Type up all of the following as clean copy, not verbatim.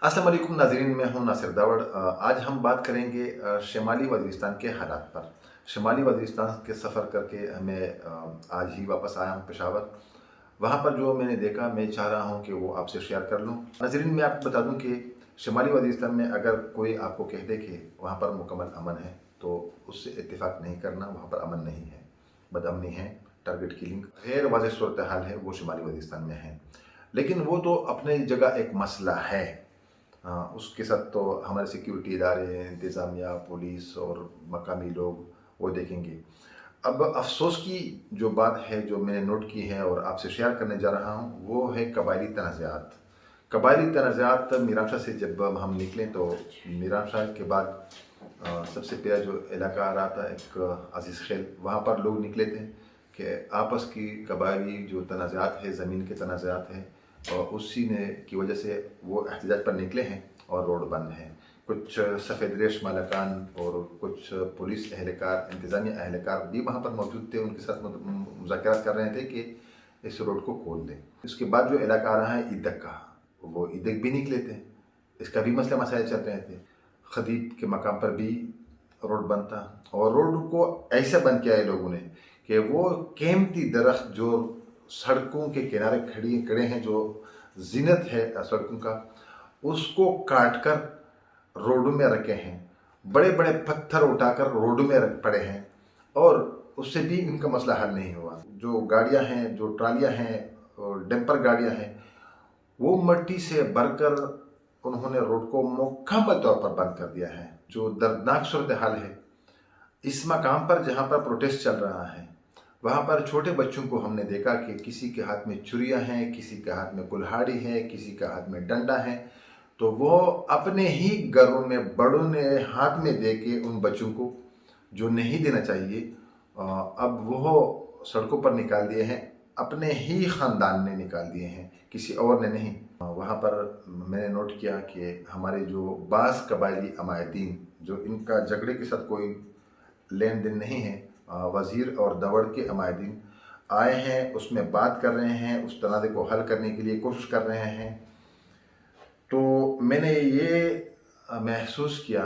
अस्सलाम वालेकुम नाज़रीन, मैं हूं नासिर दावड़। आज हम बात करेंगे शिमाली वज़ीरिस्तान के हालात पर। शिमाली वज़ीरिस्तान के सफ़र करके आज ही वापस आया हूं पेशावर। वहां पर जो मैंने देखा, मैं चाह रहा हूं कि वो आपसे शेयर कर लूं। नाज़रीन, मैं आपको बता दूं कि शिमाली वज़ीरिस्तान में अगर कोई आपको कह दे कि वहाँ पर मुकम्मल अमन है, तो उससे इत्तेफाक नहीं करना। वहाँ पर अमन नहीं है, बदअमनी है, टारगेट किलिंग, गैर वाज़ेह सूरत हाल है, वो शिमाली वज़ीरिस्तान में है। लेकिन वो तो अपनी जगह एक मसला है। उसके साथ तो हमारे सिक्योरिटी इदारे, इंतज़ामिया, पुलिस और मकामी लोग वो देखेंगे। अब अफ़सोस की जो बात है, जो मैंने नोट की है और आपसे शेयर करने जा रहा हूँ, वो है कबायली तनाज़ात। कबायली तनाज़ात मीरांशाह से जब हम निकले तो मीरांशाह के बाद सबसे पहला जो इलाका आ रहा था एक अज़ीज़ खेल, वहाँ पर लोग निकले थे कि आपस की कबायली जो तनाज़ात है, ज़मीन के तनाज़ात है, और उसी ने की वजह से वो एहतजाज पर निकले हैं और रोड बंद है। कुछ सफ़ेद रेश मालकान और कुछ पुलिस एहलकार, इंतज़ामिया एहलकार भी वहाँ पर मौजूद थे। उनके साथ मुज़ाकरात कर रहे थे कि इस रोड को खोल दें। इसके बाद जो इलाका आ रहा है ईदक का, वो ईदक भी निकले थे, इसका भी मसला मसाइल चल रहे थे। खदीब के मकाम पर भी रोड बंद था, और रोड को ऐसे बंद किया है लोगों ने कि वो कीमती दरख्त जो सड़कों के किनारे खड़े हैं, जो जीनत है सड़कों का, उसको काट कर रोडों में रखे हैं। बड़े बड़े पत्थर उठाकर रोडों में रख पड़े हैं, और उससे भी इनका मसला हल नहीं हुआ। जो गाड़ियां हैं, जो ट्रालियां हैं और डंपर गाड़ियां हैं, वो मिट्टी से भरकर उन्होंने रोड को मुकम्मल तौर पर बंद कर दिया है। जो दर्दनाक सूरत हाल है इस मकाम पर जहाँ पर प्रोटेस्ट चल रहा है, वहाँ पर छोटे बच्चों को हमने देखा कि किसी के हाथ में छुरियाँ हैं, किसी के हाथ में कुल्हाड़ी है, किसी के हाथ में डंडा है। तो वो अपने ही घरों में बड़ों ने हाथ में दे के उन बच्चों को, जो नहीं देना चाहिए, अब वो सड़कों पर निकाल दिए हैं। अपने ही ख़ानदान ने निकाल दिए हैं, किसी और ने नहीं। वहाँ पर मैंने नोट किया कि हमारे जो बाज़ कबायली अमायदीन, जो इनका झगड़े के साथ कोई लेन देन नहीं है, वज़ीर और दवड़ के अमायदीन आए हैं, उसमें बात कर रहे हैं, उस तनाज़े को हल करने के लिए कोशिश कर रहे हैं। तो मैंने ये महसूस किया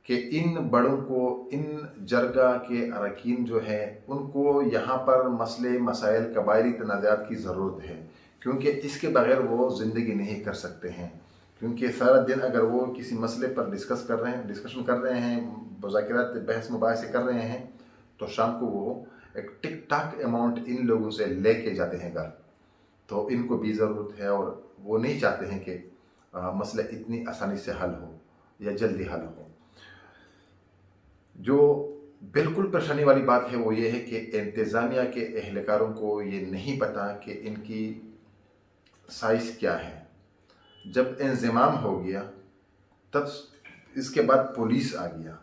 कि इन बड़ों को, इन जरगा के अरकान जो है, उनको यहाँ पर मसले मसाइल कबायली तनाज़ात की ज़रूरत है, क्योंकि इसके बग़ैर वो ज़िंदगी नहीं कर सकते हैं। क्योंकि सारा दिन अगर वो किसी मसले पर डिस्कशन कर रहे हैं, मुज़ाकरात, बहस मुबाहिसे कर रहे हैं, तो शाम को वो एक टिक टाक अमाउंट इन लोगों से लेके जाते हैं घर। तो इनको भी ज़रूरत है, और वो नहीं चाहते हैं कि मसला इतनी आसानी से हल हो या जल्दी हल हो। जो बिल्कुल परेशानी वाली बात है वो ये है कि इंतज़ामिया के एहलकारों को ये नहीं पता कि इनकी साइज़ क्या है। जब इंज़माम हो गया, तब इसके बाद पुलिस आ गया।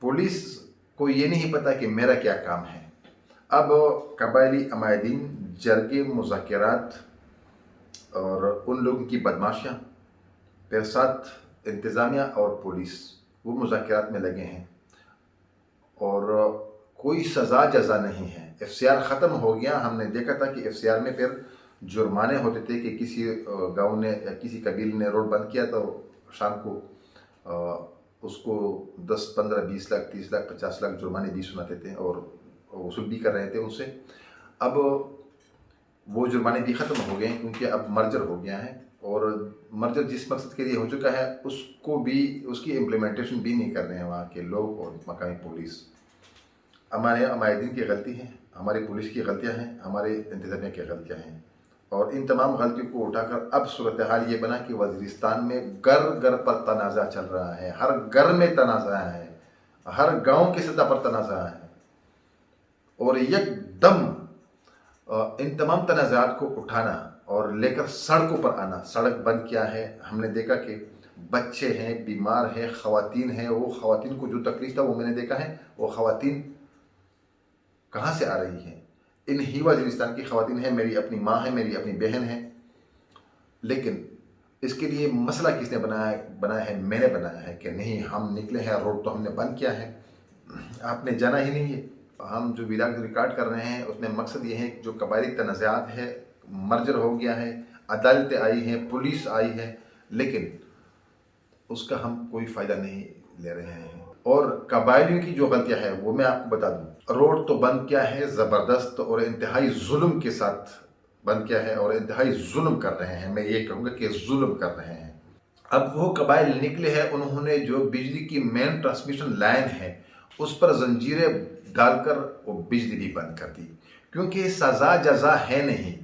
पुलिस को ये नहीं पता कि मेरा क्या काम है। अब कबायली अमायदीन, जरगे, मुज़ाकरात और उन लोगों की बदमाशियाँ, फिर साथ इंतज़ामिया और पुलिस, वो मुज़ाकरात में लगे हैं, और कोई सज़ा जज़ा नहीं है। FCR ख़त्म हो गया। हमने देखा था कि FCR में फिर जुर्माने होते थे कि किसी गांव ने या किसी कबीले ने रोड बंद किया तो शाम को उसको 10, 15, 20 लाख, 30 लाख, 50 लाख जुर्माने भी सुनाते थे, और वसूल भी कर रहे थे उनसे। अब वो जुर्माने भी ख़त्म हो गए, क्योंकि अब मर्जर हो गया है, और मर्जर जिस मकसद के लिए हो चुका है, उसको भी, उसकी इम्प्लीमेंटेशन भी नहीं कर रहे हैं वहाँ के लोग और मकामी पुलिस। हमारे अमायदीन की गलती है, हमारी पुलिस की गलतियाँ हैं, हमारे इंतज़ामिया की गलतियाँ हैं, और इन तमाम गलतियों को उठाकर अब सूरत हाल ये बना कि वज़ीरिस्तान में घर घर पर तनाज़ा चल रहा है। हर घर में तनाज़ा है, हर गाँव की सतह पर तनाज़ा है, और एकदम इन तमाम तनाज़ात को उठाना और लेकर सड़कों पर आना। सड़क बंद किया है। हमने देखा कि बच्चे हैं, बीमार हैं, ख़वातीन हैं। वो ख़वातीन को जो तकलीफ़ था वो मैंने देखा है। वो ख़वातीन कहाँ से आ रही हैं? इन ही वज़ीरिस्तान की ख़वातीन हैं। मेरी अपनी माँ है, मेरी अपनी बहन है। लेकिन इसके लिए मसला किसने बनाया है? मैंने बनाया है कि नहीं, हम निकले हैं, रोड तो हमने बंद किया है, आपने जाना ही नहीं है। हम जो व्लॉग रिकॉर्ड कर रहे हैं उसमें मकसद ये है कि जो कबायली तनाज़ात है, मर्जर हो गया है, अदालतें आई हैं, पुलिस आई है, लेकिन اس کا ہم کوئی فائدہ نہیں لے رہے ہیں۔ اور قبائلیوں کی جو غلطیاں ہیں وہ میں آپ کو بتا دوں، روڈ تو بند کیا ہے زبردست اور انتہائی ظلم کے ساتھ بند کیا ہے، اور انتہائی ظلم کر رہے ہیں، میں یہ کہوں گا کہ ظلم کر رہے ہیں۔ اب وہ قبائل نکلے ہیں، انہوں نے جو بجلی کی مین ٹرانسمیشن لائن ہے اس پر زنجیریں ڈال کر وہ بجلی بھی بند کر دی، کیونکہ سزا جزا ہے نہیں،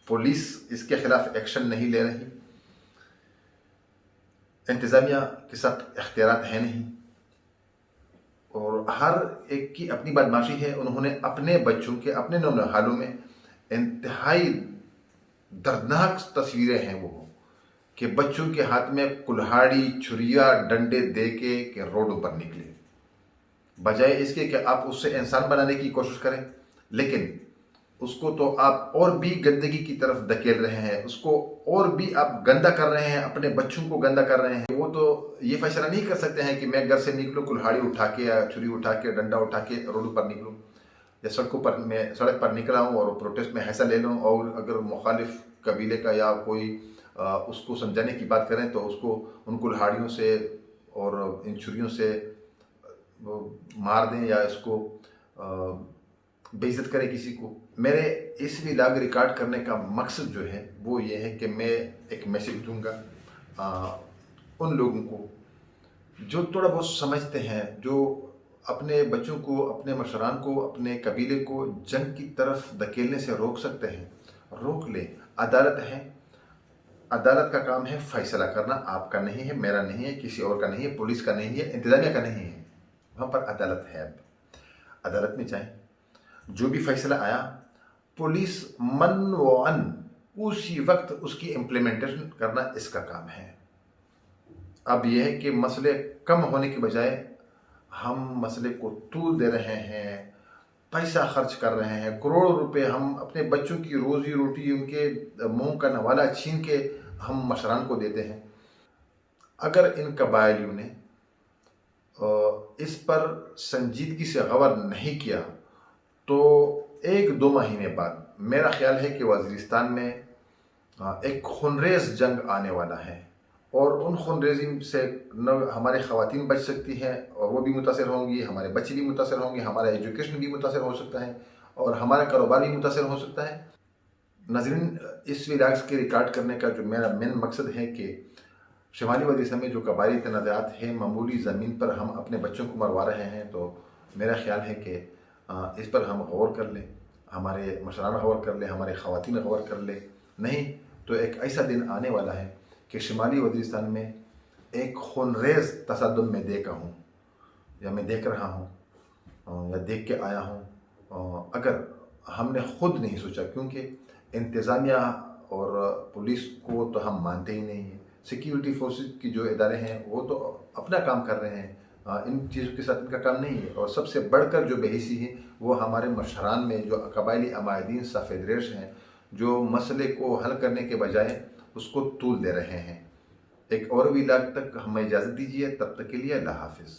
پولیس اس کے خلاف ایکشن نہیں لے رہی، انتظامیہ کے ساتھ اختیارات ہیں نہیں، اور ہر ایک کی اپنی بدماشی ہے۔ انہوں نے اپنے بچوں کے اپنے نونہالوں میں انتہائی دردناک تصویریں ہیں وہ کہ بچوں کے ہاتھ میں کلہاڑی چھریا ڈنڈے دے کے کہ روڈوں پر نکلے، بجائے اس کے کہ آپ اس سے انسان بنانے کی کوشش کریں، لیکن اس کو تو آپ اور بھی گندگی کی طرف دھکیل رہے ہیں، اس کو اور بھی آپ گندا کر رہے ہیں، اپنے بچوں کو گندا کر رہے ہیں۔ وہ تو یہ فیصلہ نہیں کر سکتے ہیں کہ میں گھر سے نکلوں کلہاڑی اٹھا کے یا چھری اٹھا کے ڈنڈا اٹھا کے روڈ پر نکلوں، یا سڑک پر نکلا ہوں اور پروٹیسٹ میں حصہ لے لوں، اور اگر مخالف قبیلے کا یا کوئی اس کو سمجھانے کی بات کریں تو اس کو ان کلہاڑیوں سے اور ان چھریوں سے مار دیں یا اس کو بے عزت کرے کسی کو۔ میرے اس ولاگ ریکارڈ کرنے کا مقصد جو ہے وہ یہ ہے کہ میں ایک میسیج دوں گا ان لوگوں کو جو تھوڑا بہت سمجھتے ہیں، جو اپنے بچوں کو، اپنے مشران کو، اپنے قبیلے کو جنگ کی طرف دھکیلنے سے روک سکتے ہیں، روک لیں۔ عدالت ہے، عدالت کا کام ہے فیصلہ کرنا، آپ کا نہیں ہے، میرا نہیں ہے، کسی اور کا نہیں ہے، پولیس کا نہیں ہے، انتظامیہ کا نہیں ہے، وہاں پر عدالت ہے۔ اب عدالت میں جائیں، جو بھی فیصلہ آیا پولیس منوعاً اسی وقت اس کی امپلیمنٹیشن کرنا اس کا کام ہے۔ اب یہ ہے کہ مسئلے کم ہونے کے بجائے ہم مسئلے کو طول دے رہے ہیں، پیسہ خرچ کر رہے ہیں، کروڑوں روپے ہم اپنے بچوں کی روزی روٹی، ان کے منہ کا نوالا چھین کے ہم مشران کو دیتے ہیں۔ اگر ان قبائلیوں نے اس پر سنجیدگی سے غور نہیں کیا تو 1-2 مہینے بعد میرا خیال ہے کہ وزیرستان میں ایک خونریز جنگ آنے والا ہے، اور ان خونریزی سے نہ ہمارے خواتین بچ سکتی ہیں اور وہ بھی متاثر ہوں گی، ہمارے بچے بھی متاثر ہوں گے، ہمارا ایجوکیشن بھی متاثر ہو سکتا ہے، اور ہمارا کاروبار بھی متاثر ہو سکتا ہے۔ ناظرین، اس ولاگز کے ریکارڈ کرنے کا جو میرا مین مقصد ہے کہ شمالی وزیرستان میں جو قبائلی تنازعات ہیں، معمولی زمین پر ہم اپنے بچوں کو مروا رہے ہیں، تو میرا خیال ہے کہ اس پر ہم غور کر لیں، ہمارے مشران غور کر لیں، ہمارے خواتین غور کر لیں، نہیں تو ایک ایسا دن آنے والا ہے کہ شمالی وزیرستان میں ایک خونریز تصادم میں دیکھا ہوں، یا میں دیکھ رہا ہوں، یا دیکھ کے آیا ہوں، اگر ہم نے خود نہیں سوچا، کیونکہ انتظامیہ اور پولیس کو تو ہم مانتے ہی نہیں ہیں، سیکیورٹی فورسز کی جو ادارے ہیں وہ تو اپنا کام کر رہے ہیں، ان چیزوں کے ساتھ ان کا کام نہیں ہے، اور سب سے بڑھ کر جو بے حسی ہے وہ ہمارے مشران میں جو قبائلی عمائدین سفید ریش ہیں، جو مسئلے کو حل کرنے کے بجائے اس کو طول دے رہے ہیں۔ ایک اور ولاگ تک ہمیں اجازت دیجیے، تب تک کے لیے اللہ حافظ۔